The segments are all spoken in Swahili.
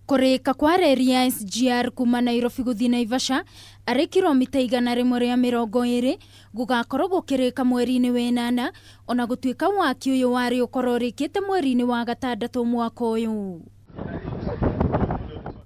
Kurika kwa reri ya SGR kuuma Nairobi guthii Naivasha ari kilomita 120 gugakorwo gukirika mweri-ini wa inana ona gutuika waki uyu wari ukorwo rikite mweri-ini wa gatandatu mwaka uyu.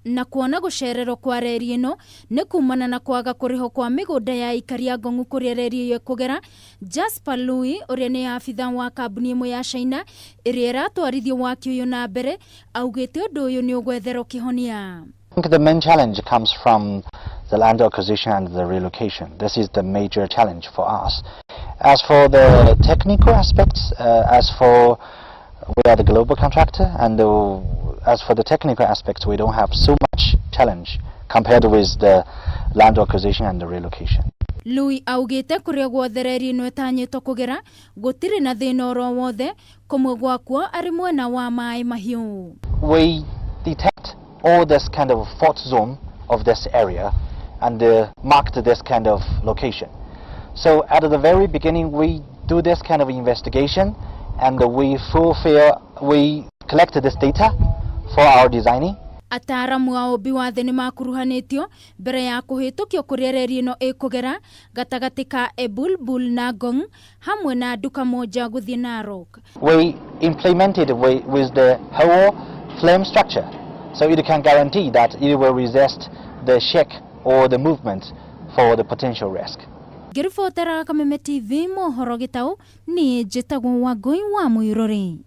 Na kuona gucererwo kwa reri ino ni kuumana na kwaga kuriho kwa migunda ya ikaria ngongu kuria reri iyo kugera. Jasper Lui uria ni afitha wa kambuni imwe ya China iria iratwarithia waki uyu na mbere augite undu uyu ni ugwetherwo kihonia. I think the main challenge comes from the land acquisition and the relocation. This is the major challenge for us. As for the technical aspects, we are the global contractor, and as for the technical aspects, we don't have so much challenge compared with the land acquisition and the relocation. Lui augite kuria guothe reri ino itanyitwo kugera gutiri na thina oro wothe kumwe gwakwo ari mwena wa mai mahiu. We detect all this kind of fault zone of this area and marked this kind of location. So at the very beginning we do this kind of investigation and we collect this data for our designing. Ataramu a obi wathe ni makuruhanitio mbere ya kuhitukio kuria reri ino ikugera gatagati ka Ebulbul na Ngong hamwe na duka moja guthii Narok. We implemented with the whole flame structure, so it can guarantee that it will resist the shake or the movement for the potential risk. Girifotera Kameme TV mohoro gitau ni njitagwo Wangui wa Muiruri.